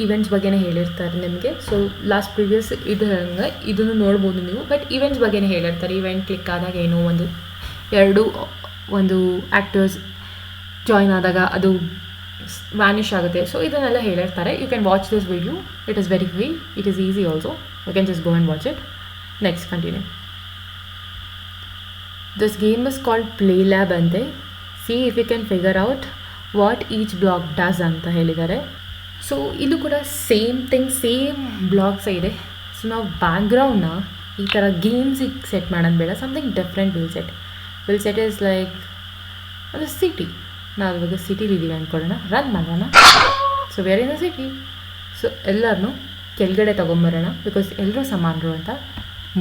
Events ಬಗ್ಗೆನೇ ಹೇಳಿರ್ತಾರೆ ನಿಮಗೆ. ಸೊ ಲಾಸ್ಟ್ ಪ್ರಿವಿಯಸ್ ಇದು ಹಂಗೆ ಇದನ್ನು ನೋಡ್ಬೋದು ನೀವು. ಬಟ್ ಇವೆಂಟ್ಸ್ ಬಗ್ಗೆನೇ ಹೇಳಿರ್ತಾರೆ. ಇವೆಂಟ್ ಕ್ಲಿಕ್ ಆದಾಗ ಏನೋ ಒಂದು ಆ್ಯಕ್ಟರ್ಸ್ ಜಾಯ್ನ್ ಆದಾಗ ಅದು ವ್ಯಾನಿಷ್ ಆಗುತ್ತೆ. ಸೊ ಇದನ್ನೆಲ್ಲ ಹೇಳಿರ್ತಾರೆ. You can watch this video. It is very free. It is easy also. You can just go and watch it. Next continue. This game is called play lab ಅಂತೆ. See if you can figure out what each block does ಅಂತ ಹೇಳಿದ್ದಾರೆ. So ಇದು ಕೂಡ same thing, same blocks ಇದೆ. So ನಾವು ಬ್ಯಾಕ್ಗ್ರೌಂಡ್ನ ಈ ಥರ ಗೇಮ್ಸಿಗೆ ಸೆಟ್ ಮಾಡೋದು ಬೇಡ. Something different will set is like ಒಂದು ಸಿಟಿ. ನಾವು ಇವಾಗ ಸಿಟಿಲಿದ್ದೀವಿ ಅಂದ್ಕೊಳ್ಳೋಣ, ರನ್ ಮಾಡೋಣ. So where in the city. So ಎಲ್ಲರನ್ನೂ ಕೆಳಗಡೆ ತೊಗೊಂಬರೋಣ, ಬಿಕಾಸ್ ಎಲ್ಲರೂ ಸಮಾನರು ಅಂತ.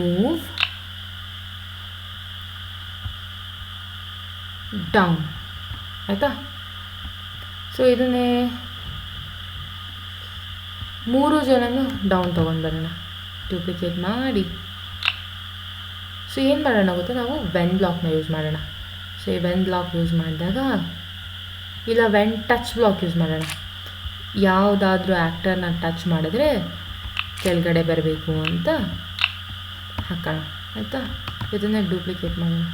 ಮೂವ್ ಡೌನ್, ಆಯಿತಾ? ಸೊ ಇದನ್ನೇ 3 ಜನನೂ ಡೌನ್ ತೊಗೊಂಡು ಬರೋಣ, ಡೂಪ್ಲಿಕೇಟ್ ಮಾಡಿ. ಸೊ ಏನು ಮಾಡೋಣ ಗೊತ್ತಾ, ನಾವು ವೆನ್ ಬ್ಲಾಕ್ನ ಯೂಸ್ ಮಾಡೋಣ. ಸೊ ಈ ವೆನ್ ಬ್ಲಾಕ್ ಯೂಸ್ ಮಾಡಿದಾಗ, ಇಲ್ಲ ವೆನ್ ಟಚ್ ಬ್ಲಾಕ್ ಯೂಸ್ ಮಾಡೋಣ. ಯಾವುದಾದ್ರೂ ಆ್ಯಕ್ಟರ್ನ ಟಚ್ ಮಾಡಿದ್ರೆ ಕೆಳಗಡೆ ಬರಬೇಕು ಅಂತ ಹಾಕೋಣ, ಆಯಿತಾ? ಇದನ್ನೇ ಡೂಪ್ಲಿಕೇಟ್ ಮಾಡೋಣ.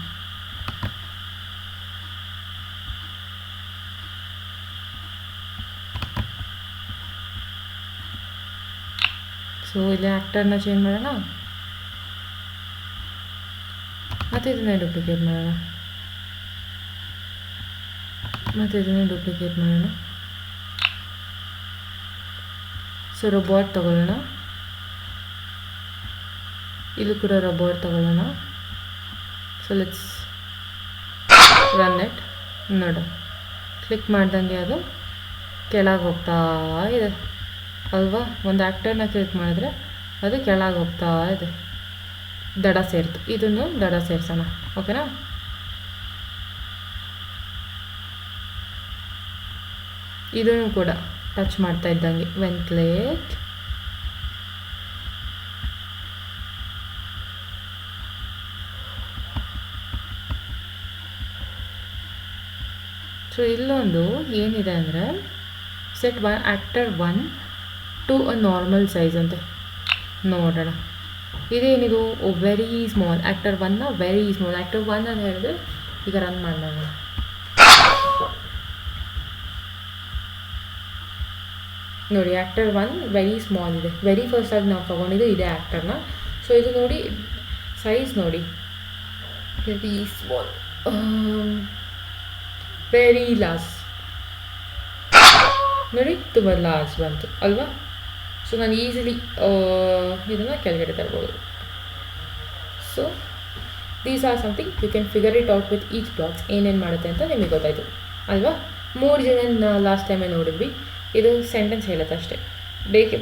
ಸೊ ಇಲ್ಲಿ ಆ್ಯಕ್ಟರ್ನ ಚೇಂಜ್ ಮಾಡೋಣ, ಮತ್ತು ಇದನ್ನೇ ಡೂಪ್ಲಿಕೇಟ್ ಮಾಡೋಣ, ಮತ್ತು ಇದನ್ನೇ ಡೂಪ್ಲಿಕೇಟ್ ಮಾಡೋಣ. ಸೊ ರೋಬೋಟ್ ತಗೊಳ್ಳೋಣ, ಇಲ್ಲೂ ಕೂಡ ರೋಬೋಟ್ ತಗೊಳ್ಳೋಣ. So let's run it. ನೋಡು, ಕ್ಲಿಕ್ ಮಾಡ್ದಂಗೆ ಅದು ಕೆಳಗೆ ಹೋಗ್ತಾ ಇದೆ ಅಲ್ವಾ? ಒಂದು ಆ್ಯಕ್ಟರ್ನ ಕ್ಲಿಕ್ ಮಾಡಿದ್ರೆ ಅದು ಕೆಳಗೆ ಹೋಗ್ತಾ ಇದೆ, ದಡ ಸೇರ್ತು. ಇದನ್ನು ದಡ ಸೇರಿಸೋಣ, ಓಕೆನಾ? ಇದನ್ನು ಕೂಡ ಟಚ್ ಮಾಡ್ತಾ ಇದ್ದಂಗೆ ವೆನ್ ಕ್ಲಿಕ್, ಸೊ ಇಲ್ಲೊಂದು ಏನಿದೆ ಅಂದರೆ set actor 1 to a normal size ಅಂತೆ. ನೋಡೋಣ ಇದೇನಿದು, ವೆರಿ ಸ್ಮಾಲ್. ಆ್ಯಕ್ಟರ್ 1ನ ವೆರಿ ಸ್ಮಾಲ್. ಆ್ಯಕ್ಟರ್ 1 ಅಂತ ಹೇಳಿದ್ರೆ ಈಗ ರನ್ ಮಾಡೋಣ. ನೋಡಿ, ಆ್ಯಕ್ಟರ್ 1 ವೆರಿ ಸ್ಮಾಲ್ ಇದೆ. ವೆರಿ ಫಸ್ಟಾಗಿ ನಾವು ತೊಗೊಂಡಿದ್ದು ಇದೇ ಆ್ಯಕ್ಟರ್ನ. ಸೊ ಇದು ನೋಡಿ, ಸೈಜ್ ನೋಡಿ, ವೆರಿ ಸ್ಮಾಲ್, ವೆರಿ ಲಾರ್ಜ್. ನೋಡಿ, ತುಂಬ ಲಾರ್ಜ್ ಬಂತು ಅಲ್ವಾ? ಸೊ ನಾನು ಈಸಿಲಿ ಇದನ್ನು ಕೆಳಗಡೆ ತರ್ಬೋದು. So these are something you can figure it out with each blocks. ಏನೇನು ಮಾಡುತ್ತೆ ಅಂತ ನಿಮಗೆ ಗೊತ್ತಾಯಿತು ಅಲ್ವಾ? 3 ಜನ ಲಾಸ್ಟ್ ಟೈಮೇ ನೋಡಿದ್ವಿ. ಇದು ಸೆಂಟೆನ್ಸ್ ಹೇಳುತ್ತೆ ಅಷ್ಟೇ.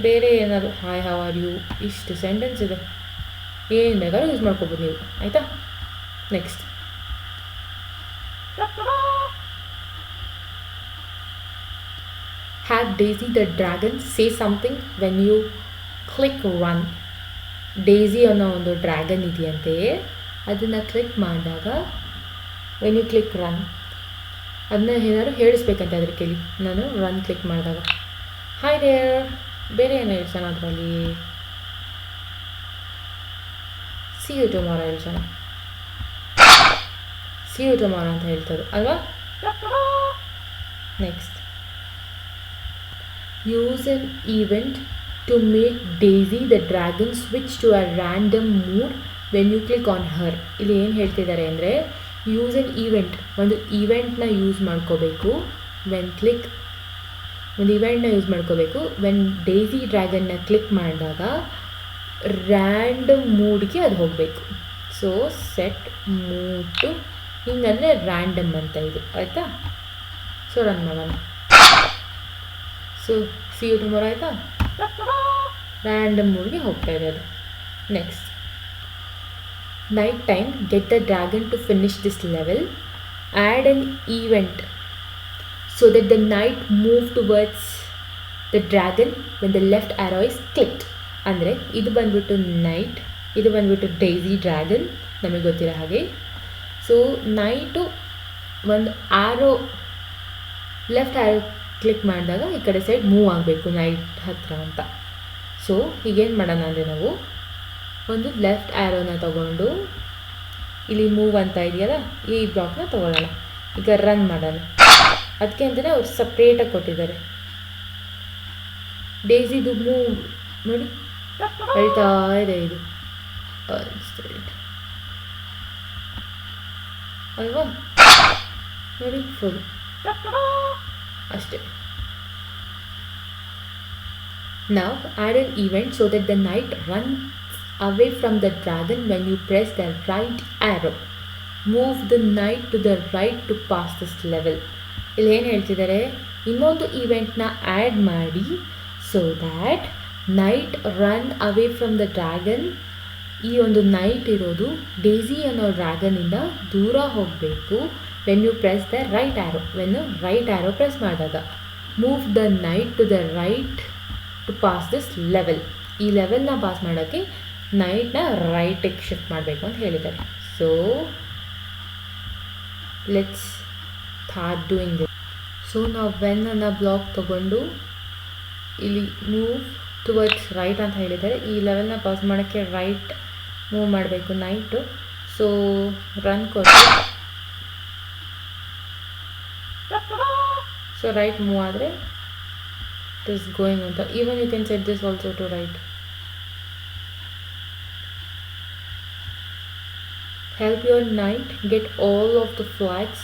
ಬೇರೆ ಏನಾದರೂ ಹಾಯ್ ಹೌ ಆರ್ ಯು, ಇಷ್ಟು ಸೆಂಟೆನ್ಸ್ ಇದೆ. ಏನು ಬೇಕಾದ್ರೂ ಯೂಸ್ ಮಾಡ್ಕೊಬೋದು ನೀವು, ಆಯಿತಾ? Next, have Daisy the dragon say something when you click run. Desi ಅನ್ನೋ ಒಂದು ಡ್ರ್ಯಾಗನ್ ಇದೆಯಂತೆ, ಅದನ್ನು ಕ್ಲಿಕ್ ಮಾಡಿದಾಗ ವೆನ್ ಯು ಕ್ಲಿಕ್ ರನ್ ಅದನ್ನ ಏನಾದ್ರು ಹೇಳಿಸ್ಬೇಕಂತೆ ಅದ್ರ ಕೇಳಿ. ನಾನು ರನ್ ಕ್ಲಿಕ್ ಮಾಡಿದಾಗ ಹಾಯ್ ದೇರ್, ಬೇರೆ ಏನೋ ಹೇಳ್ಸೋಣ ಅದರಲ್ಲಿ, ಸಿ ಯು ಟುಮಾರೋ ಹೇಳ್ಸೋಣ. ಸಿ ಯು ಟುಮಾರೋ ಅಂತ ಹೇಳ್ತದೆ ಅಲ್ವಾ? Next, use an event to make Daisy the dragon switch to a random mood when you click on her. ಇಲ್ಲಿ ಏನು ಹೇಳ್ತಿದ್ದಾರೆ ಅಂದರೆ, ಯೂಸ್ ಎನ್ ಈವೆಂಟ್, ಒಂದು ಈವೆಂಟ್ನ ಯೂಸ್ ಮಾಡ್ಕೋಬೇಕು. ಒಂದು ಈವೆಂಟ್ನ ಯೂಸ್ ಮಾಡ್ಕೋಬೇಕು. ವೆನ್ ಡೇಸಿ ಡ್ರ್ಯಾಗನ್ನ ಕ್ಲಿಕ್ ಮಾಡಿದಾಗ ರ್ಯಾಂಡಮ್ ಮೂಡ್ಗೆ ಅದು ಹೋಗಬೇಕು. ಸೊ ಸೆಟ್ ಮೂಡ್ ಟು ಹಿಂಗಂದರೆ ರ್ಯಾಂಡಮ್ ಅಂತ ಇದು, ಆಯಿತಾ? ಸೊ ರನ್ ಮಾಡೋಣ. ಸೊ ಸಿ ಯು ಟುಮಾರೋ ಆಯಿತಾ? ರ್ಯಾಂಡಮ್ ಮೂಡ್ಗೆ ಹೋಗ್ತಾ ಇದೆ ಅದು. Next, knight time get the dragon to finish this level. Add an event so that the knight move towards the dragon when the left arrow is clicked. ಅಂದರೆ ಇದು ಬಂದ್ಬಿಟ್ಟು night, ಇದು ಬಂದ್ಬಿಟ್ಟು ಡೈಸಿ ಡ್ರ್ಯಾಗನ್, ನಮಗೆ ಗೊತ್ತಿರೋ ಹಾಗೆ. ಸೊ ನೈಟು ಒಂದು ಆರೋ left ಆರೋ click ಮಾಡಿದಾಗ ಈ ಕಡೆ ಸೈಡ್ ಮೂವ್ ಆಗಬೇಕು ನೈಟ್ ಹತ್ತಿರ ಅಂತ. ಸೊ ಈಗೇನು ಮಾಡೋಣ ಅಂದರೆ ನಾವು ಒಂದು ಲೆಫ್ಟ್ ಆ್ಯರೋನ ತಗೊಂಡು ಇಲ್ಲಿ ಮೂವ್ ಅಂತ ಇದೆಯಲ್ಲ ಈ ಬ್ಲಾಕ್ನ ತೊಗೊಳ್ಳೋಣ. ಈಗ ರನ್ ಮಾಡೋಣ. ಅದಕ್ಕೆ ಅಂತಲೇ ಅವ್ರು ಸಪ್ರೇಟಾಗಿ ಕೊಟ್ಟಿದ್ದಾರೆ. ಡೇಸಿದು ಮೂವ್ ನೋಡಿ ಹೇಳ್ತಾ ಇದೆ ಇದು ಅಲ್ವಾ, ನೋಡಿ ಫುಲ್ ಅಷ್ಟೇ. Now add an event so that the knight runs away from the dragon when you press the right arrow. Move the knight to the right to pass this level. ಇಲ್ಲಿ ಏನು ಹೇಳ್ತಿದ್ದಾರೆ, ಇನ್ನೊಂದು ಇವೆಂಟ್ನ ಆ್ಯಡ್ ಮಾಡಿ so that knight run away from the dragon. ಈ ಒಂದು knight ಇರೋದು Daisy ಅನ್ನೋ ಡ್ರ್ಯಾಗನಿಂದ ದೂರ ಹೋಗಬೇಕು. When you press the right arrow, when right arrow press ಮಾಡಿದಾಗ move the knight to the right to pass this level. ಈ ಲೆವೆಲ್ನ ಪಾಸ್ ಮಾಡೋಕ್ಕೆ ನೈಟ್ನ ರೈಟಿಗೆ ಶಿಫ್ಟ್ ಮಾಡಬೇಕು ಅಂತ ಹೇಳಿದ್ದಾರೆ. So let's start doing this. So ನಾವು ವೆನ್ ಅನ್ನೋ ಬ್ಲಾಕ್ ತೊಗೊಂಡು ಇಲ್ಲಿ ಮೂವ್ ಟುವರ್ಡ್ಸ್ ರೈಟ್ ಅಂತ ಹೇಳಿದ್ದಾರೆ. ಈ ಲೆವೆಲ್ನ ಪಾಸ್ ಮಾಡೋಕ್ಕೆ ರೈಟ್ ಮೂವ್ ಮಾಡಬೇಕು ನೈಟು. ಸೊ ರನ್ ಕೊಟ್ಟು ಸೊ ರೈಟ್ ಮೂವ್ ಆದರೆ ಇಟ್ ಈಸ್ ಗೋಯಿಂಗ್ ಅಂತ. Even you can set this also to right. Help your knight get all of the flags.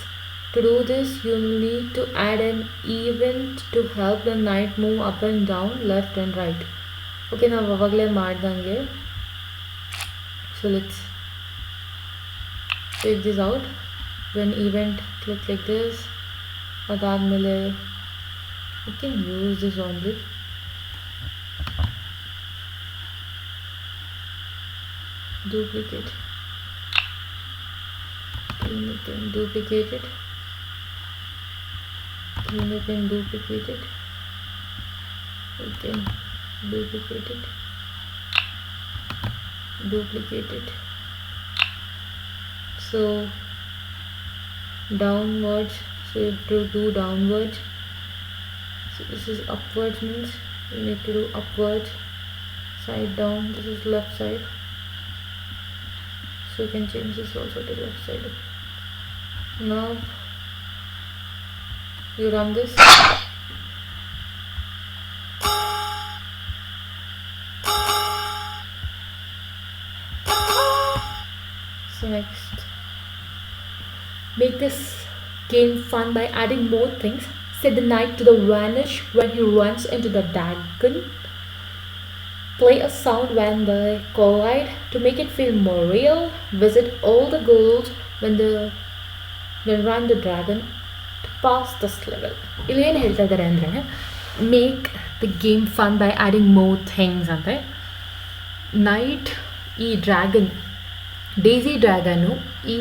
To do this, you'll need to add an event to help the knight move up and down, left and right. Okay, ನಾವು ಅವಾಗಲೇ ಮಾಡ್ದಂಗೆ. So let's take this out. When event, click like this. ಅದಾದಮೇಲೆ you can use this only. Duplicate. You can duplicate it. You can duplicate it. You can duplicate it. Duplicate it. So downwards. So you have to do downwards. So this is upwards, means you need to do upwards. Side down. This is left side. So you can change this also to left side. Now you run this. So next, make this game fun by adding more things. Set the knight to the vanish when he runs into the dragon. Play a sound when they collide to make it feel more real. Visit all the goals when run the dragon to pass this level. ಇಲ್ಲಿ ಏನು ಹೇಳ್ತಾ ಇದ್ದಾರೆ ಅಂದರೆ, make the game fun by adding more things ಅಂತ. Knight ಈ dragon Daisy dragon ಈ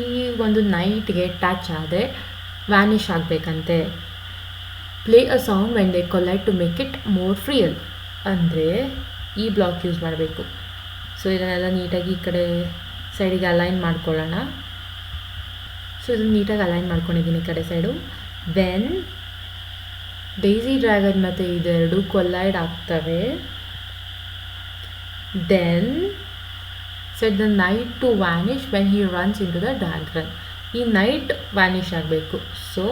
ಒಂದು ನೈಟ್ಗೆ ಟಚ್ ಆದರೆ ವ್ಯಾನಿಷ್ ಆಗಬೇಕಂತೆ. Play a sound when they collide to make it more real. ಅಂದರೆ ಈ ಬ್ಲಾಕ್ ಯೂಸ್ ಮಾಡಬೇಕು. ಸೊ ಇದನ್ನೆಲ್ಲ ನೀಟಾಗಿ ಈ ಕಡೆ ಸೈಡಿಗೆ ಅಲೈನ್ ಮಾಡ್ಕೊಳ್ಳೋಣ. ಸೊ ಇದನ್ನು ನೀಟಾಗಿ ಅಲೈನ್ ಮಾಡ್ಕೊಂಡಿದ್ದೀನಿ ಈ ಕಡೆ ಸೈಡು. ವೆನ್ ಡೇಸಿ ಡ್ರ್ಯಾಗನ್ ಮತ್ತು ಇದೆರಡು ಕೊಲೈಡ್ ಆಗ್ತವೆ, then set the knight to vanish when he runs into the dragon. ಈ ನೈಟ್ ವ್ಯಾನಿಷ್ ಆಗಬೇಕು. ಸೊ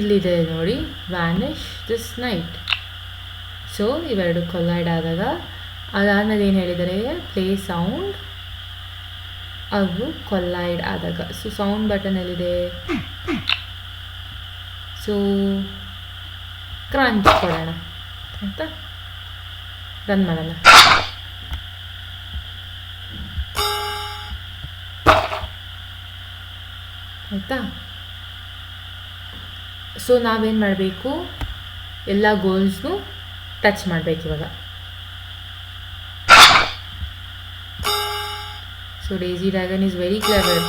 ಇಲ್ಲಿದೆ ನೋಡಿ, ವ್ಯಾನಿಷ್ ದಿಸ್ ನೈಟ್. ಸೊ ಇವೆರಡು ಕೊಲೈಡ್ ಆದಾಗ, ಅದಾದಮೇಲೆ ಏನು ಹೇಳಿದ್ದಾರೆ, ಪ್ಲೇ ಸೌಂಡ್ ಅವು ಕೊಲೈಡ್ ಆದಾಗ. ಸೊ ಸೌಂಡ್ ಬಟನ್ ಎಲ್ಲಿದೆ, ಸೊ ಕ್ರಂಚ್ ಕೊಡೋಣ ಅಂತ ರನ್ ಮಾಡೋಣ. ಆಯಿತಾ? ಸೊ ನಾವೇನು ಮಾಡಬೇಕು, ಎಲ್ಲ ಗೋಲ್ಸ್ನು ಟಚ್ ಮಾಡಬೇಕು ಇವಾಗ. So Daisy dragon is very clever.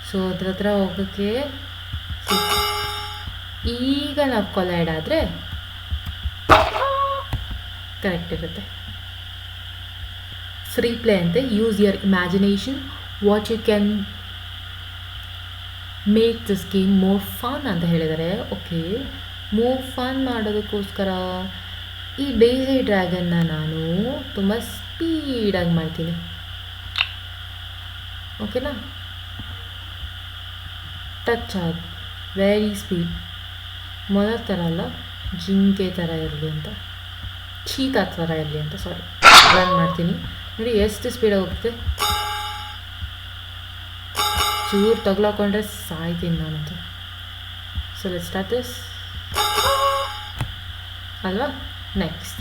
So ಅದ್ರ ಹತ್ರ ಹೋಗೋಕ್ಕೆ ಈಗ ನಾವು ಕೊಲೈಡ್ ಆದರೆ ಕರೆಕ್ಟ್ ಇರುತ್ತೆ. ಫ್ರೀ ಪ್ಲೇ ಅಂತೆ. Use your imagination what you can make this game more fun ಅಂತ ಹೇಳಿದ್ದಾರೆ. ಓಕೆ, ಮೂವ್ ಫನ್ ಮಾಡೋದಕ್ಕೋಸ್ಕರ ಈ ಡೈಸಿ ಡ್ರ್ಯಾಗನ್ನ ನಾನು ತುಂಬ ಸ್ಪೀಡಾಗಿ ಮಾಡ್ತೀನಿ. ಓಕೆನಾ? ಟಚ್ ಆಗಿ ವೆರಿ ಸ್ಪೀಡ್, ಮೊದಲ ಥರ ಅಲ್ಲ, ಜಿಂಕೆ ಥರ ಇರಲಿ ಅಂತ, ಚೀತಾ ಥರ ಇರಲಿ ಅಂತ, ಸಾರಿ, ರನ್ ಮಾಡ್ತೀನಿ. ನೋಡಿ ಎಷ್ಟು ಸ್ಪೀಡಾಗಿ ಹೋಗ್ತದೆ. ಚೂರು ತಗ್ಲಾಕೊಂಡ್ರೆ ಸಾಯ್ತೀನಿ ನಾನಂತ. ಸೊ ಲೆಟ್ಸ್ ಸ್ಟಾರ್ಟ್ ದಿಸ್ ಅಲ್ವಾ. ನೆಕ್ಸ್ಟ್,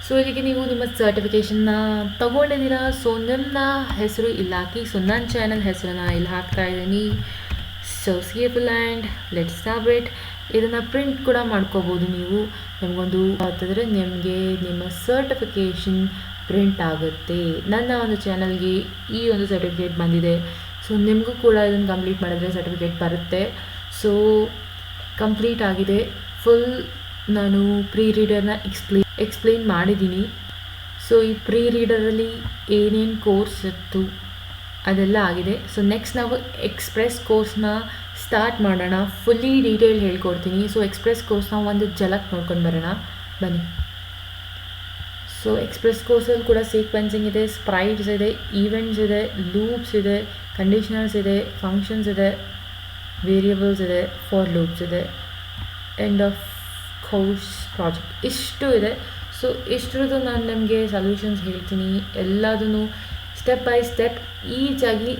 ಸೊ ಇಲ್ಲಿಗೆ ನೀವು ನಿಮ್ಮ ಸರ್ಟಿಫಿಕೇಷನ್ನ ತೊಗೊಂಡಿದ್ದೀರಾ. ಸೊ ನಿಮ್ಮ ಹೆಸರು ಇಲ್ಲಿ ಹಾಕಿ. ಸೊ ನನ್ನ ಚಾನಲ್ ಹೆಸರನ್ನು ಇಲ್ಲಿ ಹಾಕ್ತಾ ಇದ್ದೀನಿ. So save all and let's celebrate. ಇದನ್ನು ಪ್ರಿಂಟ್ ಕೂಡ ಮಾಡ್ಕೋಬೋದು ನೀವು. ನಿಮಗೊಂದು ಅಂತಂದರೆ ನಿಮಗೆ ನಿಮ್ಮ ಸರ್ಟಿಫಿಕೇಷನ್ ಪ್ರಿಂಟ್ ಆಗುತ್ತೆ. ನನ್ನ ಒಂದು ಚಾನಲ್ಗೆ ಈ ಒಂದು ಸರ್ಟಿಫಿಕೇಟ್ ಬಂದಿದೆ. ಸೊ ನಿಮಗೂ ಕೂಡ ಇದನ್ನು ಕಂಪ್ಲೀಟ್ ಮಾಡಿದ್ರೆ ಸರ್ಟಿಫಿಕೇಟ್ ಬರುತ್ತೆ. ಸೊ ಕಂಪ್ಲೀಟ್ ಆಗಿದೆ ಫುಲ್. ನಾನು ಪ್ರೀ ರೀಡರ್ನ ಎಕ್ಸ್ಪ್ಲೇನ್ ಮಾಡಿದ್ದೀನಿ. ಸೊ ಈ ಪ್ರೀ ರೀಡರಲ್ಲಿ ಏನೇನು ಕೋರ್ಸ್ ಇತ್ತು ಅದೆಲ್ಲ ಆಗಿದೆ. ಸೊ ನೆಕ್ಸ್ಟ್ ನಾವು ಎಕ್ಸ್ಪ್ರೆಸ್ ಕೋರ್ಸ್ನ ಸ್ಟಾರ್ಟ್ ಮಾಡೋಣ. ಫುಲ್ಲಿ ಡೀಟೇಲ್ ಹೇಳ್ಕೊಡ್ತೀನಿ. ಸೊ ಎಕ್ಸ್ಪ್ರೆಸ್ ಕೋರ್ಸ್ನ ಒಂದು ಝಲಕ್ ನೋಡ್ಕೊಂಡು ಬರೋಣ ಬನ್ನಿ. ಸೊ ಎಕ್ಸ್ಪ್ರೆಸ್ ಕೋರ್ಸಲ್ಲಿ ಕೂಡ ಸೀಕ್ವೆನ್ಸಿಂಗ್ ಇದೆ, ಸ್ಪ್ರೈಟ್ಸ್ ಇದೆ, ಈವೆಂಟ್ಸ್ ಇದೆ, ಲೂಪ್ಸ್ ಇದೆ, ಕಂಡೀಷನರ್ಸ್ ಇದೆ, ಫಂಕ್ಷನ್ಸ್ ಇದೆ, ವೇರಿಯಬಲ್ಸ್ ಇದೆ, ಫಾರ್ ಲೂಪ್ಸ್ ಇದೆ, ಎಂಡ್ ಆಫ್ ಕೋರ್ಸ್ ಪ್ರಾಜೆಕ್ಟ್, ಇಷ್ಟು ಇದೆ. ಸೊ ಇಷ್ಟರದ್ದು ನಾನು ನಿಮಗೆ ಸೊಲ್ಯೂಷನ್ಸ್ ಹೇಳ್ತೀನಿ. ಎಲ್ಲದನ್ನು ಸ್ಟೆಪ್ ಬೈ ಸ್ಟೆಪ್ ಈಜಾಗಿ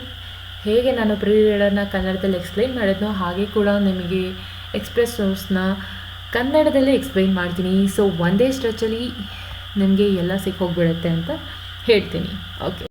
ಹೇಗೆ ನಾನು ಪ್ರೀ ರೀಡರ್ನ ಕನ್ನಡದಲ್ಲಿ ಎಕ್ಸ್ಪ್ಲೈನ್ ಮಾಡಿದ್ನೋ ಹಾಗೆ ಕೂಡ ನಿಮಗೆ ಎಕ್ಸ್ಪ್ರೆಸ್ ಕೋರ್ಸ್ನ ಕನ್ನಡದಲ್ಲೇ ಎಕ್ಸ್ಪ್ಲೈನ್ ಮಾಡ್ತೀನಿ. ಸೊ ಒಂದೇ ಸ್ಟ್ರೆಚಲ್ಲಿ ನಿಮಗೆ ಎಲ್ಲ ಸಿಕ್ಕೋಗ್ಬಿಡುತ್ತೆ ಅಂತ ಹೇಳ್ತೀನಿ. ಓಕೆ.